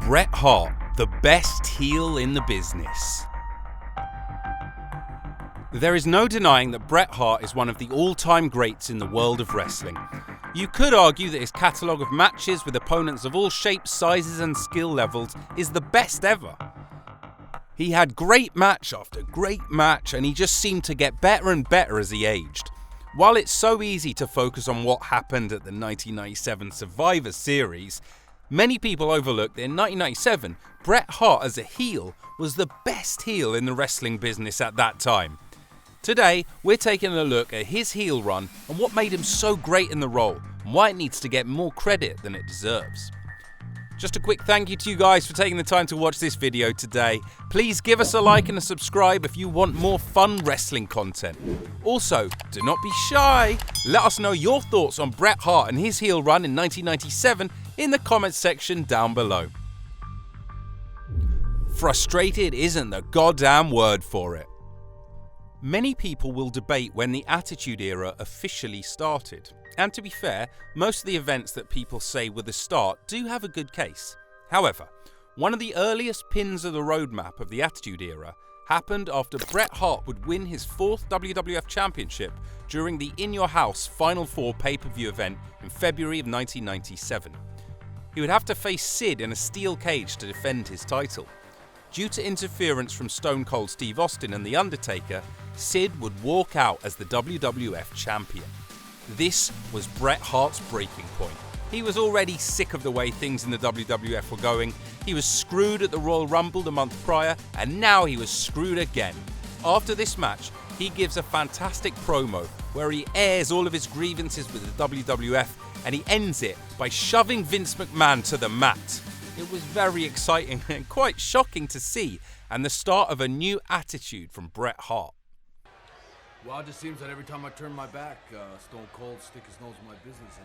Bret Hart, the best heel in the business. There is no denying that Bret Hart is one of the all-time greats in the world of wrestling. You could argue that his catalogue of matches with opponents of all shapes, sizes and skill levels is the best ever. He had great match after great match, and he just seemed to get better and better as he aged. While it's so easy to focus on what happened at the 1997 Survivor Series, many people overlook that in 1997, Bret Hart as a heel was the best heel in the wrestling business at that time. Today, we're taking a look at his heel run and what made him so great in the role, and why it needs to get more credit than it deserves. Just a quick thank you to you guys for taking the time to watch this video today. Please give us a like and a subscribe if you want more fun wrestling content. Also, do not be shy. Let us know your thoughts on Bret Hart and his heel run in 1997 in the comments section down below. Frustrated isn't the goddamn word for it. Many people will debate when the Attitude Era officially started. And to be fair, most of the events that people say were the start do have a good case. However, one of the earliest pins of the roadmap of the Attitude Era happened after Bret Hart would win his 4th WWF Championship during the In Your House Final 4 pay-per-view event in February of 1997. He would have to face Sid in a steel cage to defend his title. Due to interference from Stone Cold Steve Austin and The Undertaker, Sid would walk out as the WWF Champion. This was Bret Hart's breaking point. He was already sick of the way things in the WWF were going. He was screwed at the Royal Rumble the month prior, and now he was screwed again. After this match, he gives a fantastic promo where he airs all of his grievances with the WWF, and he ends it by shoving Vince McMahon to the mat. It was very exciting and quite shocking to see, and the start of a new attitude from Bret Hart. Well, it just seems that every time I turn my back, Stone Cold stick his nose in my business.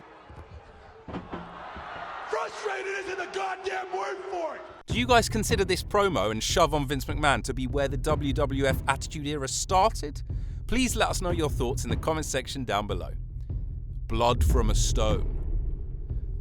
Frustrated isn't the goddamn word for it! Do you guys consider this promo and shove on Vince McMahon to be where the WWF Attitude Era started? Please let us know your thoughts in the comments section down below. Blood from a stone.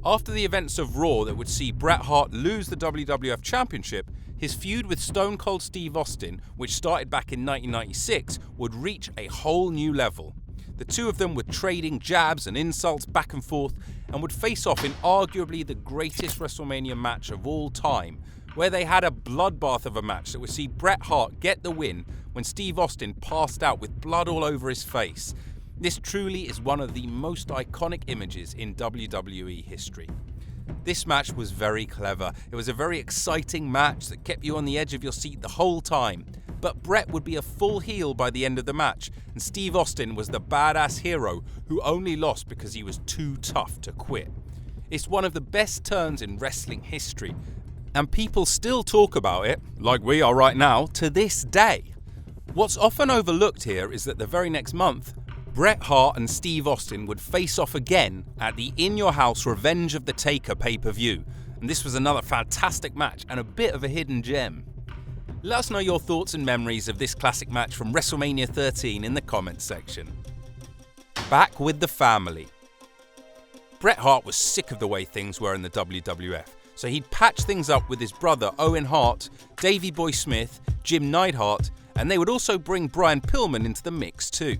After the events of Raw that would see Bret Hart lose the WWF Championship, his feud with Stone Cold Steve Austin, which started back in 1996, would reach a whole new level. The two of them were trading jabs and insults back and forth and would face off in arguably the greatest WrestleMania match of all time, where they had a bloodbath of a match that would see Bret Hart get the win when Steve Austin passed out with blood all over his face. This truly is one of the most iconic images in WWE history. This match was very clever. It was a very exciting match that kept you on the edge of your seat the whole time. But Bret would be a full heel by the end of the match, and Steve Austin was the badass hero who only lost because he was too tough to quit. It's one of the best turns in wrestling history, and people still talk about it, like we are right now, to this day. What's often overlooked here is that the very next month, Bret Hart and Steve Austin would face off again at the In Your House Revenge of the Taker pay-per-view, and this was another fantastic match and a bit of a hidden gem. Let us know your thoughts and memories of this classic match from WrestleMania 13 in the comments section. Back with the family. Bret Hart was sick of the way things were in the WWF, so he'd patch things up with his brother Owen Hart, Davey Boy Smith, Jim Neidhart, and they would also bring Brian Pillman into the mix too.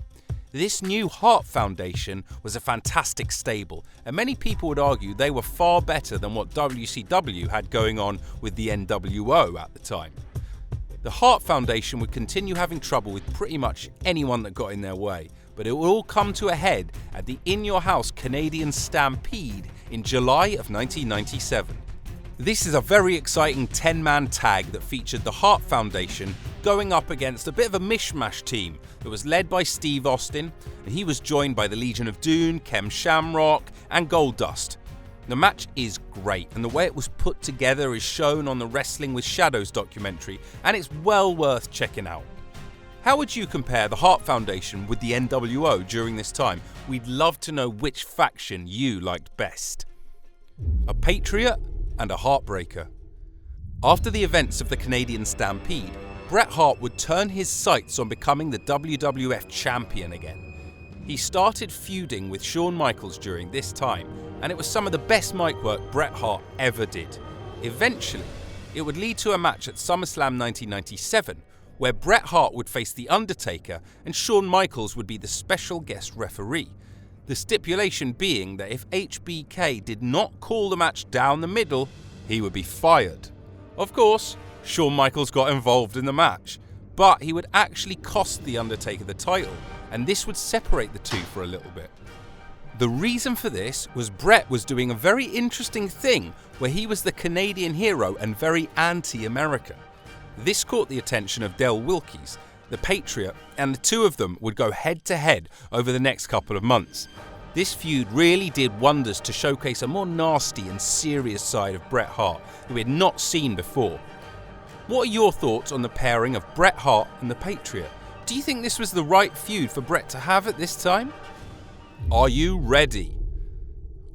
This new Hart Foundation was a fantastic stable, and many people would argue they were far better than what WCW had going on with the NWO at the time. The Hart Foundation would continue having trouble with pretty much anyone that got in their way, but it would all come to a head at the In Your House Canadian Stampede in July of 1997. This is a very exciting 10-man tag that featured the Hart Foundation going up against a bit of a mishmash team that was led by Steve Austin, and he was joined by the Legion of Doom, Kem Shamrock, and Goldust. The match is great, and the way it was put together is shown on the Wrestling with Shadows documentary, and it's well worth checking out. How would you compare the Hart Foundation with the NWO during this time? We'd love to know which faction you liked best. A patriot and a heartbreaker. After the events of the Canadian Stampede, Bret Hart would turn his sights on becoming the WWF Champion again. He started feuding with Shawn Michaels during this time, and it was some of the best mic work Bret Hart ever did. Eventually, It would lead to a match at SummerSlam 1997, where Bret Hart would face The Undertaker and Shawn Michaels would be the special guest referee. The stipulation being that if HBK did not call the match down the middle, he would be fired. Of course, Shawn Michaels got involved in the match, but he would actually cost The Undertaker the title, and this would separate the two for a little bit. The reason for this was Bret was doing a very interesting thing where he was the Canadian hero and very anti-American. This caught the attention of Del Wilkes, the Patriot, and the two of them would go head to head over the next couple of months. This feud really did wonders to showcase a more nasty and serious side of Bret Hart that we had not seen before. What are your thoughts on the pairing of Bret Hart and the Patriot? Do you think this was the right feud for Bret to have at this time? Are you ready?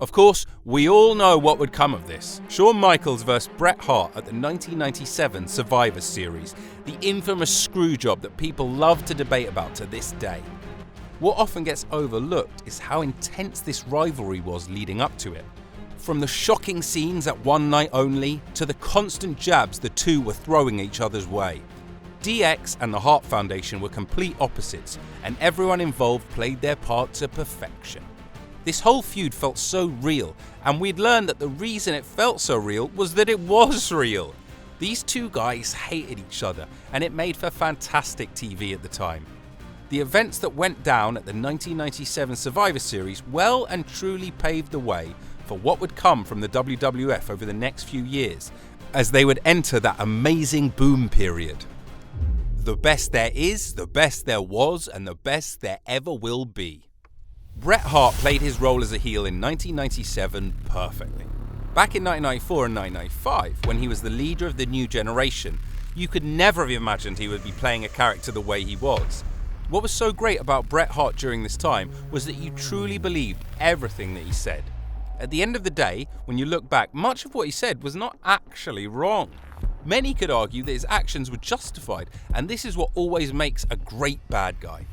Of course, we all know what would come of this. Shawn Michaels vs Bret Hart at the 1997 Survivor Series, the infamous screwjob that people love to debate about to this day. What often gets overlooked is how intense this rivalry was leading up to it. From the shocking scenes at One Night Only to the constant jabs the two were throwing each other's way. DX and the Hart Foundation were complete opposites, and everyone involved played their part to perfection. This whole feud felt so real, and we'd learned that the reason it felt so real was that it was real. These two guys hated each other, and it made for fantastic TV at the time. The events that went down at the 1997 Survivor Series well and truly paved the way for what would come from the WWF over the next few years, as they would enter that amazing boom period. The best there is, the best there was, and the best there ever will be. Bret Hart played his role as a heel in 1997 perfectly. Back in 1994 and 1995, when he was the leader of the new generation, you could never have imagined he would be playing a character the way he was. What was so great about Bret Hart during this time was that you truly believed everything that he said. At the end of the day, when you look back, much of what he said was not actually wrong. Many could argue that his actions were justified, and this is what always makes a great bad guy.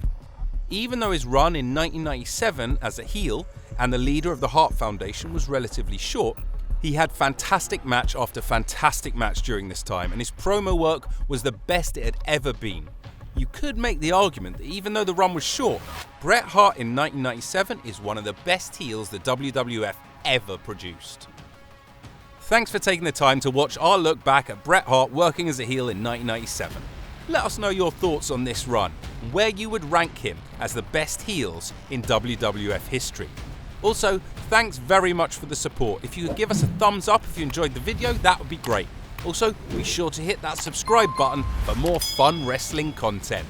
Even though his run in 1997 as a heel and the leader of the Hart Foundation was relatively short, he had fantastic match after fantastic match during this time, and his promo work was the best it had ever been. You could make the argument that even though the run was short, Bret Hart in 1997 is one of the best heels the WWF ever produced. Thanks for taking the time to watch our look back at Bret Hart working as a heel in 1997. Let us know your thoughts on this run and where you would rank him as the best heels in WWF history. Also, thanks very much for the support. If you could give us a thumbs up if you enjoyed the video, that would be great. Also, be sure to hit that subscribe button for more fun wrestling content.